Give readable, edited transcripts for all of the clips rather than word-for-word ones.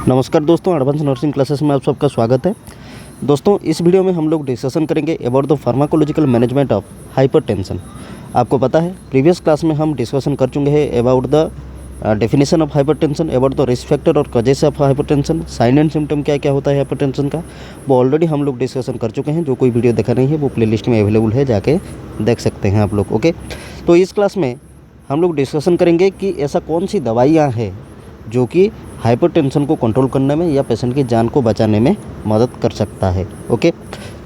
नमस्कार दोस्तों, advance nursing classes में आप सबका स्वागत है। दोस्तों, इस वीडियो में हम लोग डिस्कशन करेंगे about the pharmacological management of hypertension. आपको पता है प्रीवियस क्लास में हम डिस्कशन कर चुके हैं about the definition of hypertension, about the risk factor और causes of hypertension, sign and symptom क्या क्या होता है हाइपरटेंशन का, वो ऑलरेडी हम लोग डिस्कशन कर चुके हैं। जो कोई वीडियो देखा नहीं है वो प्लेलिस्ट में अवेलेबल है, जाके देख सकते हैं आप लोग। ओके, तो इस क्लास में हम लोग डिस्कशन करेंगे कि ऐसा कौन सी दवाइयाँ हैं जो कि हाइपरटेंशन को कंट्रोल करने में या पेशेंट की जान को बचाने में मदद कर सकता है। ओके,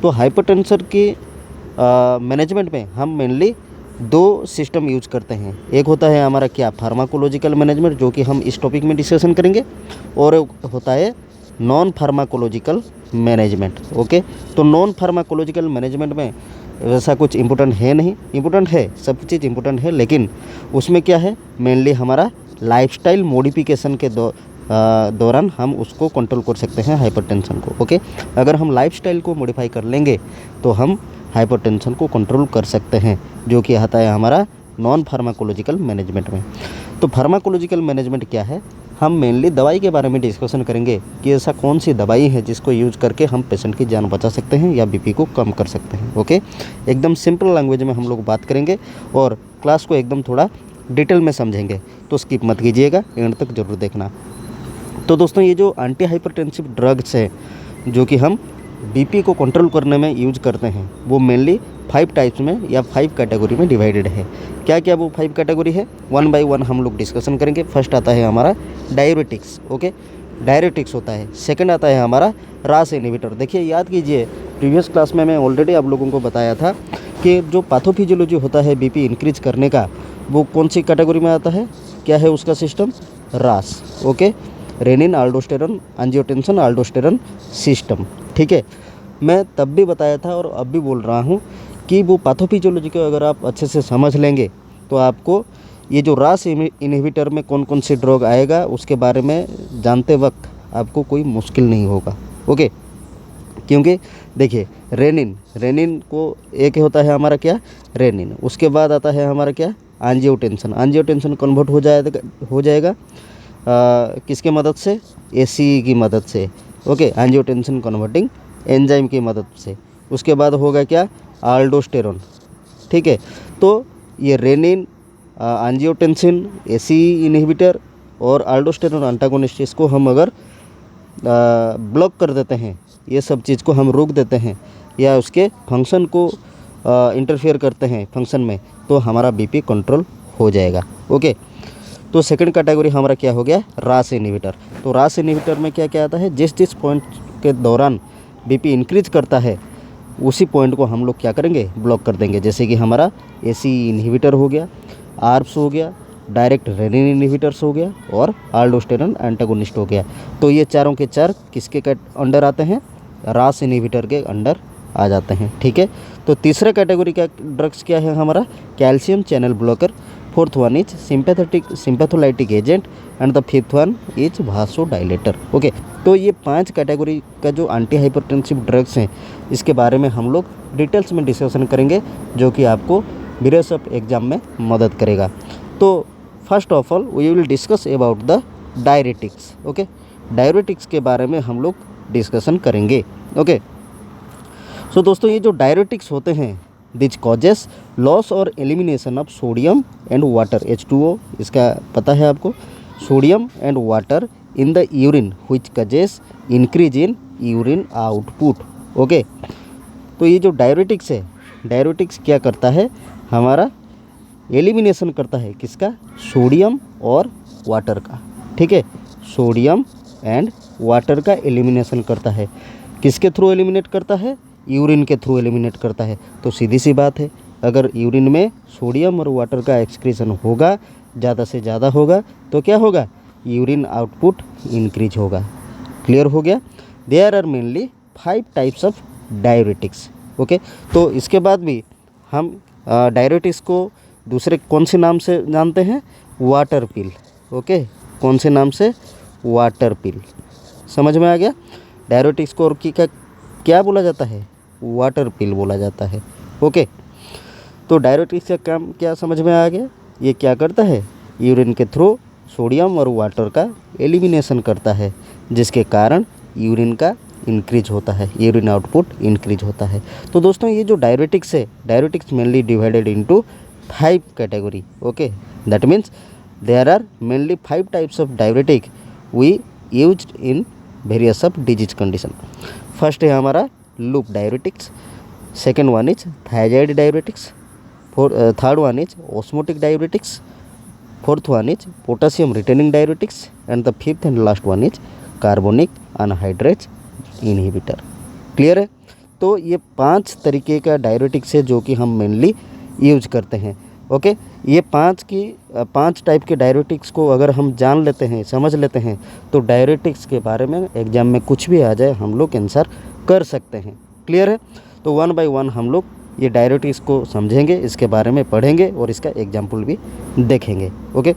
तो हाइपरटेंशन की मैनेजमेंट में हम मेनली दो सिस्टम यूज करते हैं। एक होता है हमारा क्या, फार्माकोलॉजिकल मैनेजमेंट, जो कि हम इस टॉपिक में डिस्कशन करेंगे, और एक होता है नॉन फार्माकोलॉजिकल मैनेजमेंट। ओके, तो नॉन फार्माकोलॉजिकल मैनेजमेंट में वैसा कुछ इम्पोर्टेंट है नहीं, इम्पोर्टेंट है, सब चीज़ इम्पोर्टेंट है, लेकिन उसमें क्या है, मेनली हमारा लाइफस्टाइल मॉडिफिकेशन के दौरान हम उसको कंट्रोल कर सकते हैं हाइपरटेंशन को। ओके, अगर हम लाइफस्टाइल को मॉडिफाई कर लेंगे तो हम हाइपरटेंशन को कंट्रोल कर सकते हैं, जो कि आता है हमारा नॉन फार्माकोलॉजिकल मैनेजमेंट में। तो फार्माकोलॉजिकल मैनेजमेंट क्या है, हम मेनली दवाई के बारे में डिस्कशन करेंगे कि ऐसा कौन सी दवाई है जिसको यूज करके हम पेशेंट की जान बचा सकते हैं या बीपी को कम कर सकते हैं। ओके, एकदम सिंपल लैंग्वेज में हम लोग बात करेंगे और क्लास को एकदम थोड़ा डिटेल में समझेंगे, तो स्किप मत कीजिएगा, एंड तक जरूर देखना। तो दोस्तों, ये जो एंटी हाइपरटेंसिव ड्रग्स है जो कि हम बीपी को कंट्रोल करने में यूज करते हैं, वो मेनली 5 टाइप्स में या 5 कैटेगरी में डिवाइडेड है। क्या क्या वो 5 कैटेगरी है, वन बाय वन हम लोग डिस्कशन करेंगे। फर्स्ट आता है हमारा डायरेटिक्स। ओके, डायरेटिक्स होता है। सेकंड आता है हमारा रास इनहिबिटर। देखिए, याद कीजिए, प्रीवियस क्लास में मैं ऑलरेडी आप लोगों को बताया था कि जो पैथोफिजियोलॉजी होता है बीपी इंक्रीज करने का, वो कौन सी कैटेगरी में आता है, क्या है उसका system, RAAS. Okay, renin aldosterone angiotensin aldosterone system. ठीक है, मैं तब भी बताया था और अब भी बोल रहा हूँ कि वो पैथोफिजियोलॉजी को अगर आप अच्छे से समझ लेंगे तो आपको ये जो रास इनहिबिटर में कौन कौन सी ड्रग आएगा उसके बारे में जानते वक्त आपको कोई मुश्किल नहीं होगा। ओके, क्योंकि देखिए, रेनिन को एक होता है हमारा क्या, रेनिन, उसके बाद आता है हमारा क्या, एंजियोटेंसिन कन्वर्ट हो जाएगा किसके मदद से, एसीई की मदद से। ओके, एंजियोटेंसिन कन्वर्टिंग एंजाइम की मदद से। उसके बाद होगा क्या, अल्डोस्टेरॉन। ठीक है, तो ये रेनिन, एंजियोटेंसिन, एसीई इनहिबिटर और अल्डोस्टेरॉन एंटागोनिस्ट, इसको हम अगर ब्लॉक कर देते हैं, ये सब चीज़ को हम रोक देते हैं या उसके फंक्शन को इंटरफेयर करते हैं फंक्शन में, तो हमारा बीपी कंट्रोल हो जाएगा। ओके, तो सेकंड कैटेगरी हमारा क्या हो गया, रास इनहिबिटर। तो रास इनहिबिटर में क्या क्या आता है, जिस पॉइंट के दौरान बीपी इंक्रीज करता है उसी पॉइंट को हम लोग क्या करेंगे, ब्लॉक कर देंगे। जैसे कि हमारा एसी इनहिबिटर हो गया, आर्ब्स हो गया, डायरेक्ट रेनिन इनहिबिटर्स हो गया और अल्डोस्टेरॉन एंटागोनिस्ट हो गया। तो ये चारों के चार किसके अंडर आते हैं, रास इनहिबिटर के अंडर आ जाते हैं। ठीक है, तो तीसरे कैटेगरी का ड्रग्स क्या है हमारा, calcium channel blocker. Fourth one is sympatholytic agent and the fifth one is vasodilator. Okay, तो ये 5 कैटेगरी का जो एंटी हाइपरटेंसिव ड्रग्स हैं, इसके बारे में हम लोग डिटेल्स में डिस्कशन करेंगे, जो कि आपको बीएसएफ एग्जाम में मदद करेगा। तो first of all we will discuss about the diuretics. Okay, diuretics के बारे में हम लोग डिस्कशन करेंगे। ओके, सो दोस्तों, ये जो डायरेटिक्स होते हैं, दिच कॉजेस लॉस और elimination of sodium and water, H2O इसका पता है आपको, sodium and water in the urine which causes increase in urine output. Okay, तो ये जो डायरेटिक्स है, डायरेटिक्स क्या करता है, हमारा एलिमिनेशन करता है किसका, सोडियम और वाटर का। ठीक है, सोडियम एंड वाटर का एलिमिनेशन करता है। किसके थ्रू एलिमिनेट करता है, यूरिन के थ्रू एलिमिनेट करता है। तो सीधी सी बात है, अगर यूरिन में सोडियम और वाटर का एक्सक्रीशन होगा, ज़्यादा से ज़्यादा होगा, तो क्या होगा, यूरिन आउटपुट इंक्रीज होगा। क्लियर हो गया। There are mainly 5 types of diuretics. Okay, तो इसके बाद भी हम डायरेटिक्स को दूसरे कौन से नाम से जानते हैं, वाटर पिल। ओके, कौन से नाम से, वाटर पिल। समझ में आ गया। डायरेटिक्स को और क्या बोला जाता है, वाटर पिल बोला जाता है। ओके, तो डायरेटिक्स का काम क्या समझ में आ गया, ये क्या करता है, यूरिन के थ्रू सोडियम और वाटर का एलिमिनेशन करता है, जिसके कारण यूरिन का इंक्रीज होता है, यूरिन आउटपुट इंक्रीज होता है। तो दोस्तों ये जो डायरेटिक्स है, diuretics mainly divided into 5 category. Okay, that means there are mainly 5 types of diuretic we used in various of disease condition. First है हमारा loop diuretics, second one is thiazide diuretics, third one is osmotic diuretics, fourth one is potassium retaining diuretics and the fifth and last one is carbonic anhydrase inhibitor. Clear है? तो ये 5 तरीके का diuretics है जो कि हम मेनली यूज करते हैं। ओके, ये 5 टाइप के डायरेटिक्स को अगर हम जान लेते हैं, समझ लेते हैं, तो डायरेटिक्स के बारे में एग्जाम में कुछ भी आ जाए हम लोग आंसर कर सकते हैं। क्लियर है? तो वन बाय वन हम लोग ये डायरेटिक्स को समझेंगे, इसके बारे में पढ़ेंगे और इसका एग्जाम्पल भी देखेंगे। ओके,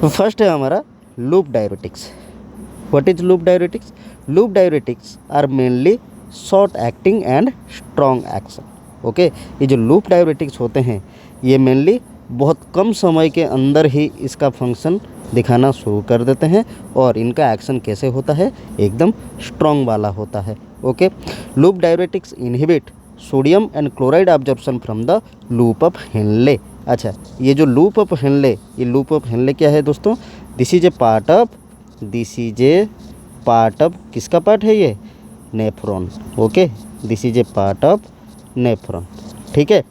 तो फर्स्ट है हमारा loop diuretics. What is loop diuretics? Loop diuretics are mainly short acting and strong action. Okay, ये जो लूप डायरेटिक्स होते हैं ये मेनली बहुत कम समय के अंदर ही इसका फंक्शन दिखाना शुरू कर देते हैं और इनका एक्शन कैसे होता है, एकदम स्ट्रॉन्ग वाला होता है। Okay, loop diuretics inhibit sodium and chloride absorption from the loop of Henle. अच्छा, ये जो लूप ऑफ हेनले, ये लूप ऑफ हेनले क्या है दोस्तों? This is a part of किसका पार्ट है ये? Nephron. Okay, this is a part of nephron. ठीक है,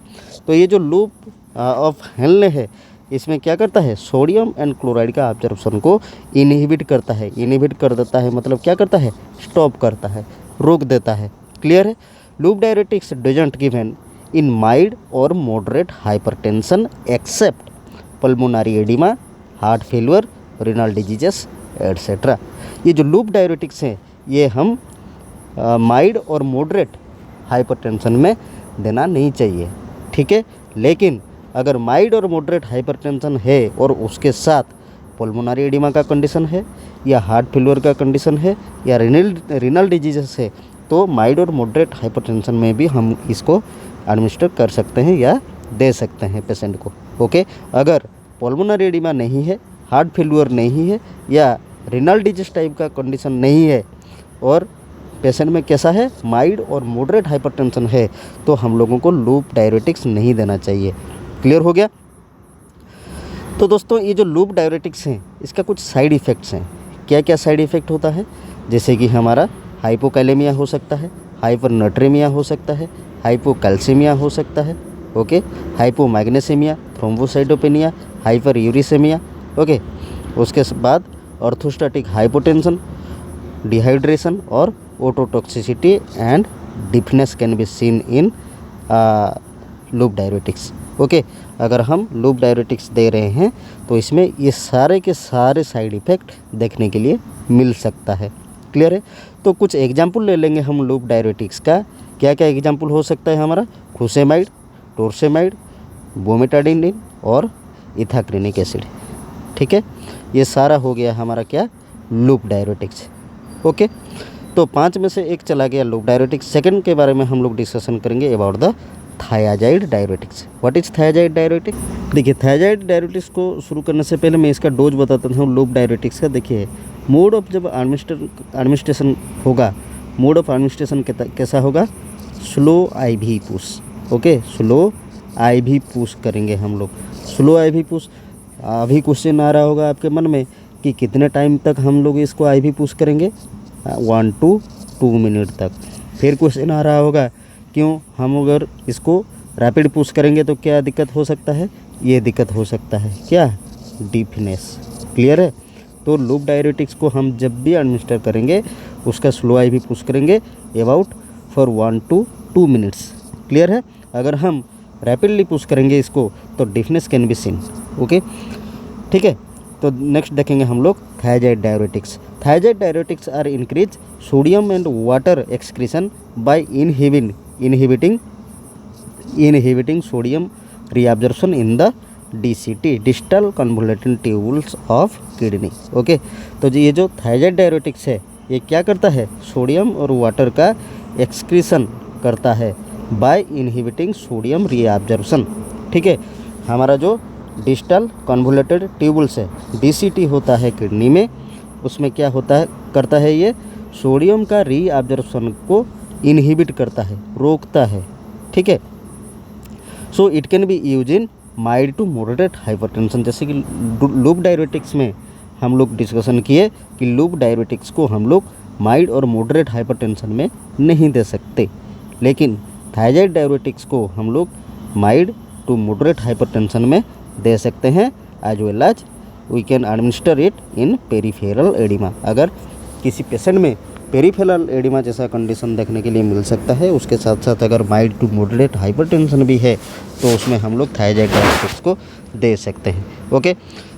तो ये जो लूप ऑफ हेनले है इसमें क्या करता है? सोडियम एंड क्लोराइड का एब्जॉर्प्शन को इनहिबिट करता है। इनहिबिट कर देता है मतलब क्या करता है? स्टॉप करता है, रोक देता है। क्लियर है? Loop diuretics doesn't given in mild और moderate hypertension except pulmonary oedema, heart failure, renal diseases etcetera. ये जो लूप डायरेटिक्स हैं ये हम माइल्ड और मॉडरेट हाइपरटेंशन में देना नहीं चाहिए। ठीक है, लेकिन अगर माइल्ड और मॉडरेट हाइपरटेंशन है और उसके साथ पल्मोनरी एडिमा का कंडीशन है या हार्ट फेलियर का कंडीशन है या रीनल डिजीजेस है, तो माइल्ड और मॉडरेट हाइपरटेंशन में भी हम इसको एडमिनिस्टर कर सकते हैं या दे सकते हैं पेशेंट को। ओके, अगर पल्मोनरी एडिमा नहीं है, हार्ट फेलियर नहीं है या रीनल डिजीज टाइप का कंडीशन नहीं है और पेशेंट में कैसा है? माइल्ड और मॉडरेट हाइपरटेंशन है, तो हम लोगों को लूप डायरेटिक्स नहीं देना चाहिए। क्लियर हो गया? तो दोस्तों ये जो लूप डायरेटिक्स हैं इसका कुछ साइड इफ़ेक्ट्स हैं। क्या क्या साइड इफ़ेक्ट होता है? जैसे कि हमारा हाइपोकैलेमिया हो सकता है, हाइपरनेट्रेमिया हो सकता है, हाइपोकैल्सीमिया हो सकता है। Okay, hypomagnesaemia, thrombocytopenia, hyperuricaemia. Okay, उसके बाद ऑर्थोस्टैटिक हाइपोटेंशन, डिहाइड्रेशन और ototoxicity and deafness can be seen in loop diuretics. Okay, अगर हम लूप डायरेटिक्स दे रहे हैं तो इसमें ये सारे के सारे साइड इफ़ेक्ट देखने के लिए मिल सकता है। क्लियर है? तो कुछ एग्जाम्पल ले लेंगे हम लूप डायरेटिक्स का। क्या क्या एग्जाम्पल हो सकता है हमारा? फुसेमाइड, टोर्सेमाइड, बोमेटाडिन और इथाक्रिनिक एसिड। ठीक है, ये सारा हो गया हमारा क्या? Loop diuretics. ओके, तो 5 में से एक चला गया लूप डायरेटिक्स। सेकंड के बारे में हम लोग डिस्कशन करेंगे about the thiazide diuretics. What is thiazide diuretics? देखिए, थायाजाइड डायरेटिक्स को शुरू करने से पहले मैं इसका डोज बताता हूँ लूप डायरेटिक्स का। देखिए, मोड ऑफ जब एडमिनिस्ट्रेशन होगा, मोड ऑफ एडमिनिस्ट्रेशन कैसा होगा? Slow IV push. Okay, slow IV push करेंगे हम लोग। Slow IV push. अभी क्वेश्चन आ रहा होगा आपके मन में कि कितने टाइम तक हम लोग इसको IV पुश करेंगे? 1 to 2 मिनट तक। फिर क्वेश्चन आ रहा होगा क्यों हम अगर इसको रैपिड पुश करेंगे तो क्या दिक्कत हो सकता है? ये दिक्कत हो सकता है, क्या? डिफनेस। क्लियर है? तो लूप डायरेटिक्स को हम जब भी एडमिनिस्टर करेंगे उसका स्लो IV पुश करेंगे about for 1 to 2 minutes. Clear है? अगर हम रैपिडली पुश करेंगे इसको तो deafness can be seen. Okay, ठीक है। तो नेक्स्ट देखेंगे हम लोग thiazide diuretics. Thiazide diuretics are increase sodium and water excretion by inhibiting sodium reabsorption in the DCT, distal convoluted tubules of kidney। Okay, तो ये जो थायराइड डायरेटिक्स है ये क्या करता है? सोडियम और वाटर का एक्सक्रीशन करता है बाय इनहिबिटिंग सोडियम रीअब्जॉर्प्शन। ठीक है, हमारा जो डिस्टल कन्वोल्यूटेड ट्यूबुल्स है, DCT होता है किडनी में, उसमें क्या होता है करता है ये सोडियम का रीअब्जॉर्प्शन को इनहिबिट करता है, रोकता है, ठीक है। So it can be use in mild to moderate hypertension. जैसे कि लूप डायरेटिक्स में हम लोग डिस्कशन किए कि लूप डायरेटिक्स को हम लोग माइल्ड और मॉडरेट हाइपरटेंशन में नहीं दे सकते, लेकिन थायराइड डायरेटिक्स को हम लोग माइल्ड टू मॉडरेट हाइपरटेंशन में दे सकते हैं, as well as we can administer it in peripheral oedema. अगर किसी पेशेंट में पेरिफेरल एडिमा जैसा कंडीशन देखने के लिए मिल सकता है, उसके साथ साथ अगर माइल्ड टू मॉडरेट हाइपरटेंशन भी है तो उसमें हम लोग थायराइड डायरेटिक्स को दे सकते हैं, ओके।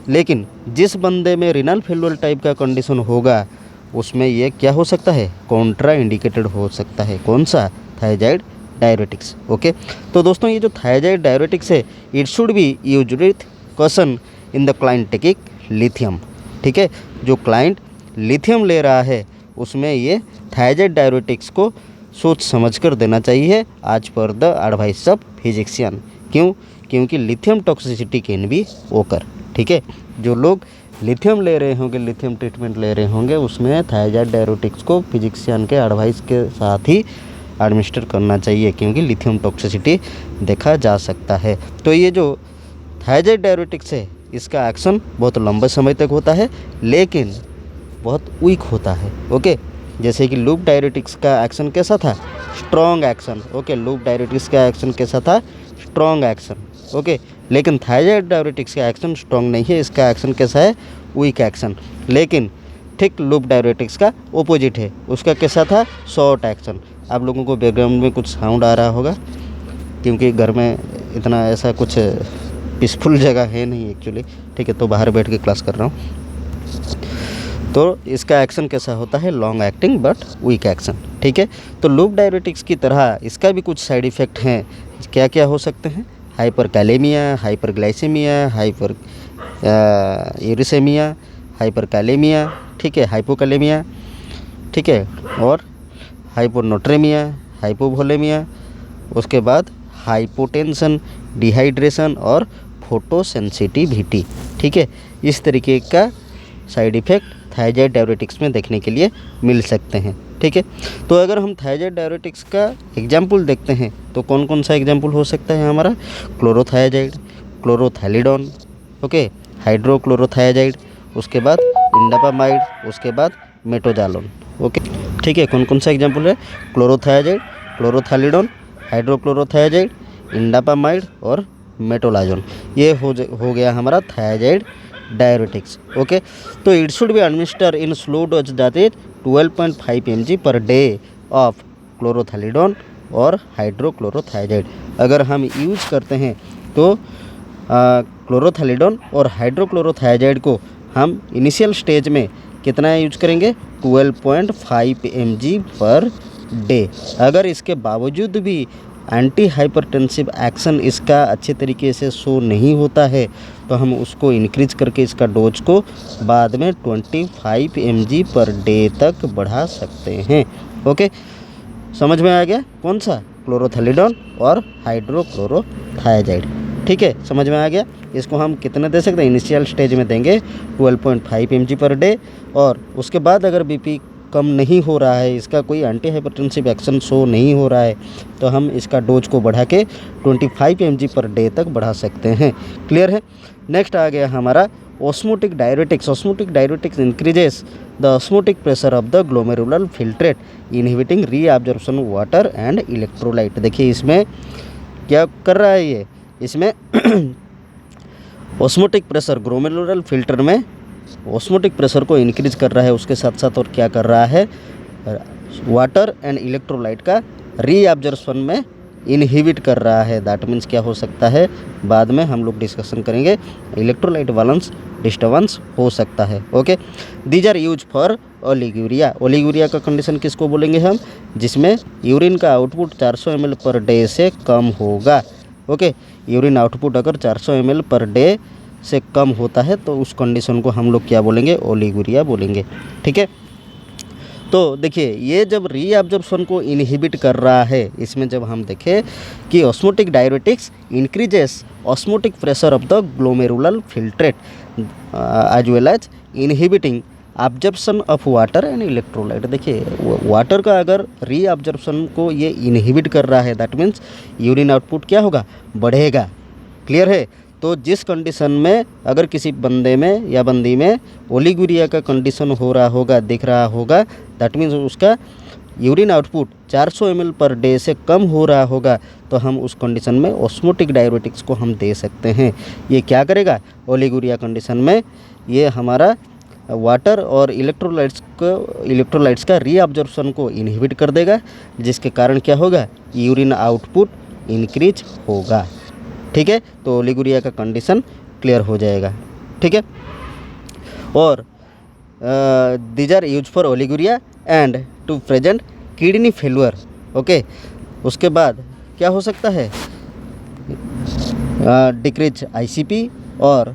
लेकिन जिस बंदे में रिनल फेल्योर टाइप का कंडीशन होगा उसमें ये क्या हो सकता है, कॉन्ट्रा इंडिकेटेड हो सकता है। कौन सा? Thyroid diuretics, okay. तो दोस्तों ये जो थायराइड डायरेटिक्स है it should be used with caution in the client taking lithium, ठीक है। जो क्लाइंट लिथियम ले रहा है उसमें ये थायराइड डायरेटिक्स को सोच समझ कर देना चाहिए, आज पर द एडवाइस ऑफ फिजिशियन। क्यों? क्योंकि लिथियम टॉक्सिसिटी कैन बी ओकर, ठीक है। जो लोग लिथियम ले रहे होंगे, लिथियम ट्रीटमेंट ले रहे होंगे, उसमें थायराइड डायरेटिक्स को फिजिशियन के एडवाइस के साथ ही एडमिनिस्टर करना चाहिए, क्योंकि लिथियम टॉक्सिसिटी देखा जा सकता है। तो ये जो थायराइड डायरेटिक्स है इसका एक्शन बहुत लंबे समय तक होता है, लेकिन बहुत वीक होता है, ओके। जैसे कि लूप डायरेटिक्स का एक्शन कैसा था? Strong action, okay. Loop diuretics का एक्शन कैसा था? Strong action, okay. लेकिन थायराइड डायरेटिक्स का एक्शन स्ट्रॉन्ग नहीं है, इसका एक्शन कैसा है? Weak action. लेकिन ठीक लूप डायरेटिक्स का ओपोजिट है, उसका कैसा था? Short action. आप लोगों को बैकग्राउंड में कुछ साउंड आ रहा होगा, क्योंकि घर में इतना ऐसा कुछ पीसफुल जगह है नहीं एक्चुअली, ठीक है। तो बाहर बैठ के क्लास कर रहा हूँ। तो इसका एक्शन कैसा होता है? Long acting but weak action, ठीक है। तो लूप डायरेटिक्स की तरह इसका भी कुछ साइड इफ़ेक्ट हैं। क्या क्या हो सकते हैं? हाइपरकैलेमिया, हाइपरग्लाइसेमिया, हाइपर यूरिसेमिया, हाइपरकैलेमिया, ठीक है, हाइपोकैलेमिया, ठीक है, और हाइपोनोट्रेमिया, हाइपोवोलेमिया, उसके बाद हाइपोटेंशन, डिहाइड्रेशन और फोटोसेंसिटिविटी, ठीक है। इस तरीके का साइड इफ़ेक्ट थायराइड डायरेटिक्स में देखने के लिए मिल सकते हैं, ठीक है। तो अगर हम थायराइड डायरेटिक्स का एग्जाम्पल देखते हैं तो कौन कौन सा एग्जाम्पल हो सकता है हमारा? क्लोरोथायराइड, क्लोरोथैलिडोन, ओके, हाइड्रोक्लोरोथायराइड, उसके बाद इंडापामाइड, उसके बाद मेटोजालोन, ओके, ठीक है। कौन कौन सा एग्जाम्पल है? क्लोरोथायराइड, क्लोरोथैलिडोन, हाइड्रोक्लोरोथायराइड, इंडापामाइड और मेटोलाजोन। ये हो गया हमारा थायराइड डायरेटिक्स, ओके। तो it should be administer in slow dose, that is 12.5 mg per day of chlorthalidone और हाइड्रोक्लोरोथायराइड। अगर हम यूज करते हैं तो क्लोरोथैलिडोन और हाइड्रोक्लोरोथायराइड को हम इनिशियल स्टेज में कितना यूज करेंगे? 12.5 mg पर डे। अगर इसके बावजूद भी एंटी हाइपरटेंसिव एक्शन इसका अच्छे तरीके से शो नहीं होता है तो हम उसको इंक्रीज करके इसका डोज को बाद में 25 mg पर डे तक बढ़ा सकते हैं, ओके। समझ में आ गया? कौन सा? क्लोरोथैलिडोन और हाइड्रोक्लोरोथायराइड, ठीक है, समझ में आ गया। इसको हम कितने दे सकते हैं? इनिशियल स्टेज में देंगे 12.5 mg पर डे, और उसके बाद अगर बीपी कम नहीं हो रहा है, इसका कोई एंटी हाइपरटेंसिव एक्शन शो नहीं हो रहा है, तो हम इसका डोज को बढ़ा के 25 mg पर डे तक बढ़ा सकते हैं। क्लियर है? नेक्स्ट आ गया हमारा osmotic diuretics. Osmotic diuretics increases the osmotic pressure of the glomerular filtrate inhibiting reabsorption water and electrolyte. देखिए इसमें क्या कर रहा है ये, इसमें ऑस्मोटिक प्रेशर ग्लोमेरुलर फिल्टर में ऑस्मोटिक प्रेशर को इंक्रीज कर रहा है, उसके साथ साथ और क्या कर रहा है? वाटर एंड इलेक्ट्रोलाइट का रीअब्जॉर्प्शन में इनहिबिट कर रहा है। दैट मीन्स क्या हो सकता है? बाद में हम लोग डिस्कशन करेंगे, इलेक्ट्रोलाइट बैलेंस डिस्टर्बेंस हो सकता है, okay. These are use for oliguria. Oliguria का कंडीशन किसको बोलेंगे हम? जिसमें यूरिन का आउटपुट 400 ml पर डे से कम होगा, ओके। यूरिन आउटपुट अगर 400 ml पर डे से कम होता है तो उस कंडीशन को हम लोग क्या बोलेंगे? ओलिगूरिया बोलेंगे, ठीक है। तो देखिए ये जब रीअब्जॉर्प्शन को इनहिबिट कर रहा है, इसमें जब हम देखें कि osmotic diuretics increases osmotic pressure of the glomerular filtrate as well as inhibiting absorption of water and electrolyte. देखिए वाटर का अगर रीअब्जॉर्प्शन को ये इनहिबिट कर रहा है, दैट मीन्स यूरिन आउटपुट क्या होगा, बढ़ेगा। क्लियर है। तो जिस कंडीशन में अगर किसी बंदे में या बंदी में ओलिगुरिया का कंडीशन हो रहा होगा, दिख रहा होगा, दैट मीन्स उसका urine output 400 ml per day से कम हो रहा होगा, तो हम उस कंडीशन में ऑस्मोटिक डायरेटिक्स को हम दे सकते हैं। ये क्या करेगा, ओलिगुरिया कंडीशन में ये हमारा वाटर और इलेक्ट्रोलाइट्स का रीअब्जॉर्प्शन को इनहिबिट कर देगा, जिसके कारण क्या होगा, यूरिन आउटपुट इंक्रीज होगा। ठीक है। तो ओलिगुरिया का कंडीशन क्लियर हो जाएगा। ठीक है। और these are use for oliguria and to present kidney failure. Okay. उसके बाद क्या हो सकता है, डिक्रीज आईसीपी और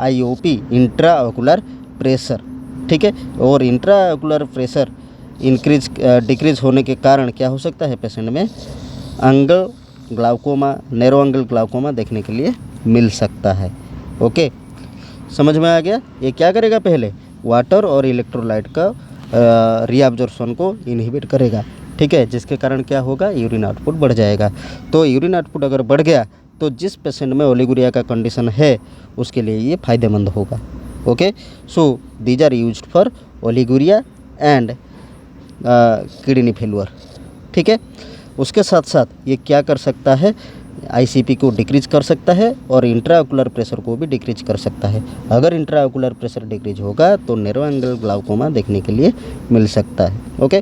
आईओपी इंट्राओकुलर प्रेशर। ठीक है। और इंट्राओकुलर प्रेशर डिक्रीज होने के कारण क्या हो सकता है, पेशेंट में angle glaucoma, narrow angle glaucoma देखने के लिए मिल सकता है। ओके, समझ में आ गया। ये क्या करेगा, पहले वाटर और इलेक्ट्रोलाइट का रीअब्जॉर्प्शन को इनहिबिट करेगा। ठीक है। जिसके कारण क्या होगा, यूरिन आउटपुट बढ़ जाएगा। तो यूरिन आउटपुट अगर बढ़ गया तो जिस पेशेंट में ओलिगुरिया का कंडीशन है उसके लिए ये फ़ायदेमंद होगा। Okay. So these are used for oliguria and kidney failure. ठीक है। उसके साथ साथ ये क्या कर सकता है, आईसीपी को डिक्रीज कर सकता है और इंट्राओकुलर प्रेशर को भी डिक्रीज कर सकता है। अगर इंट्राओकुलर प्रेशर डिक्रीज होगा तो नैरो एंगल ग्लाउकोमा देखने के लिए मिल सकता है। ओके।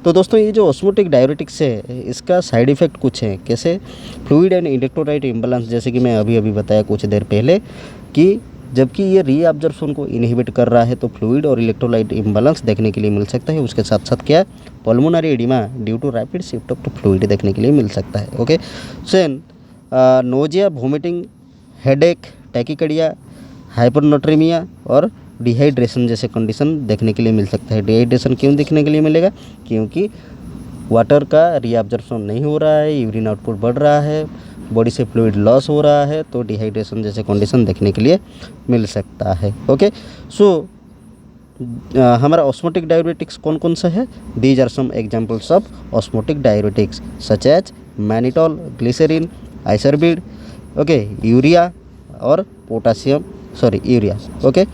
तो दोस्तों ये जो ऑस्मोटिक डायरेटिक्स है इसका साइड इफ़ेक्ट कुछ है, कैसे, फ्लूइड एंड इलेक्ट्रोलाइट इम्बैलेंस, जैसे कि मैं अभी बताया कुछ देर पहले कि जबकि ये रीअब्जॉर्प्शन को इनहिबिट कर रहा है तो फ्लूइड और इलेक्ट्रोलाइट इम्बैलेंस देखने के लिए मिल सकता है। उसके साथ साथ क्या, pulmonary oedema due to rapid shift of fluid देखने के लिए मिल सकता है। ओके। सेन nausea, vomiting, headache, tachycardia, hypernatraemia और डिहाइड्रेशन जैसे कंडीशन देखने के लिए मिल सकता है। डिहाइड्रेशन क्यों देखने के लिए मिलेगा, क्योंकि वाटर का रीअब्जॉर्प्शन नहीं हो रहा है, यूरिन आउटपुट बढ़ रहा है, बॉडी से फ्लूइड लॉस हो रहा है, तो डिहाइड्रेशन जैसे कंडीशन देखने के लिए मिल सकता है। ओके। सो हमारा ऑस्मोटिक डायरेटिक्स कौन कौन सा है, these are some examples of osmotic diuretics such as mannitol, glycerine, isosorbide, okay, urea और urea. Okay.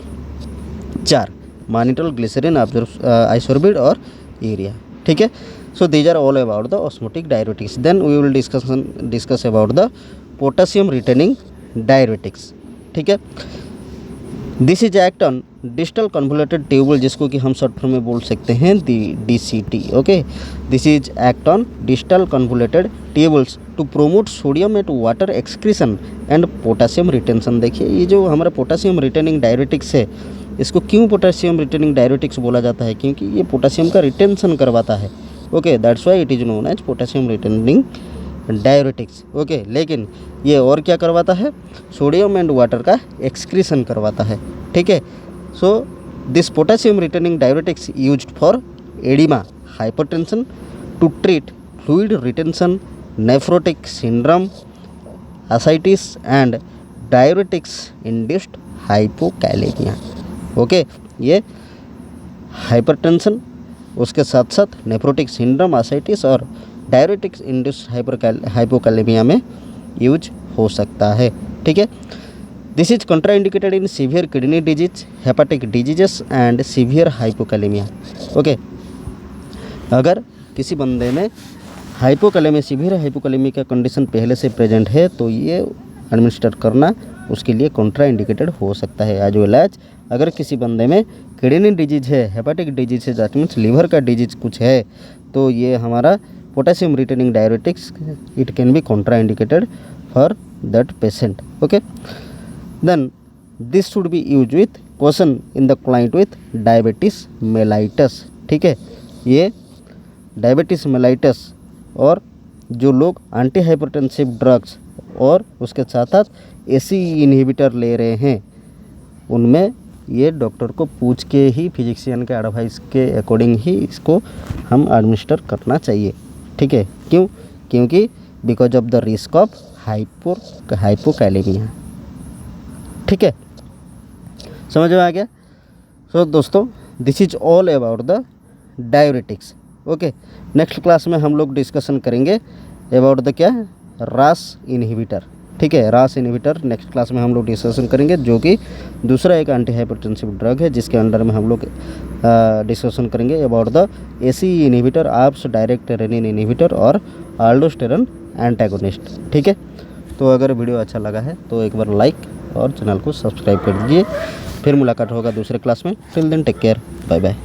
4 mannitol, glycerine, isosorbide और यूरिया। ठीक है। So these are all about the osmotic diuretics. Then we will discuss about the potassium retaining diuretics. ठीक है। This is act on distal convoluted tubule, जिसको कि हम short form में बोल सकते हैं DCT। Okay. This is act on distal convoluted tubules to promote sodium at water excretion and potassium retention. देखिए ये जो हमारा पोटासियम रिटेनिंग डायरेटिक्स है, इसको क्यों पोटासियम रिटेनिंग डायरेटिक्स बोला जाता है, क्योंकि ये पोटासियम का रिटेंशन करवाता है। Okay, that's why it is known as potassium retaining diuretics. Okay. लेकिन ये और क्या करवाता है, सोडियम एंड वाटर का एक्सक्रीशन करवाता है। ठीक है। So this potassium retaining diuretics used for oedema, hypertension, to treat fluid retention, nephrotic syndrome, ascites and diuretics induced hypokalaemia. Okay. ये हाइपरटेंशन, उसके साथ साथ नेफ्रोटिक सिंड्रोम, ascites और डायरेटिक्स इंड्यूस्ड हाइपोकैलेमिया में यूज हो सकता है। ठीक है। This is contraindicated in severe kidney disease, hepatic diseases and severe hypokalemia. Okay. अगर किसी बंदे में हाइपोकैलेमिया, सीवियर हाइपोकैलेमिया का कंडीशन पहले से प्रेजेंट है तो ये एडमिनिस्टर करना उसके लिए कॉन्ट्राइंडिकेटेड हो सकता है। एज वेल एज अगर किसी बंदे में किडनी डिजीज है, हेपाटिक डिजीज है, दैट मीन्स लीवर का डिजीज कुछ है, तो ये हमारा potassium retaining diuretics it can be contraindicated for that patient. Okay. Then this should be use with caution in the client with diabetes mellitus. ठीक है। ये डायबिटीज मेलाइटस और जो लोग एंटी हाइपरटेंसिव ड्रग्स और उसके साथ साथ एसी इनहिबिटर ले रहे हैं उनमें ये डॉक्टर को पूछ के ही, फिजिशियन के एडवाइस के अकॉर्डिंग ही इसको हम एडमिनिस्टर करना चाहिए। ठीक है, क्यों? क्योंकि because of the risk of hypokalemia. ठीक है, समझ में आ गया? सो दोस्तों, this is all about the diuretics. Okay, next class में हम लोग डिस्कशन करेंगे अबाउट द क्या, रास इनहिबिटर। ठीक है, रास इनहिबिटर नेक्स्ट क्लास में हम लोग डिस्कशन करेंगे, जो कि दूसरा एक एंटी हाइपरटेंसिव ड्रग है, जिसके अंडर में हम लोग डिस्कशन करेंगे अबाउट द एसी इनहिबिटर, आप्स डायरेक्ट रेनिन इनहिबिटर और आल्डोस्टेरॉन एंटागोनिस्ट। ठीक है, तो अगर वीडियो अच्छा लगा है तो एक बार लाइक और चैनल को सब्सक्राइब कर दीजिए। फिर मुलाकात होगा दूसरे क्लास में। Till then take care, bye bye.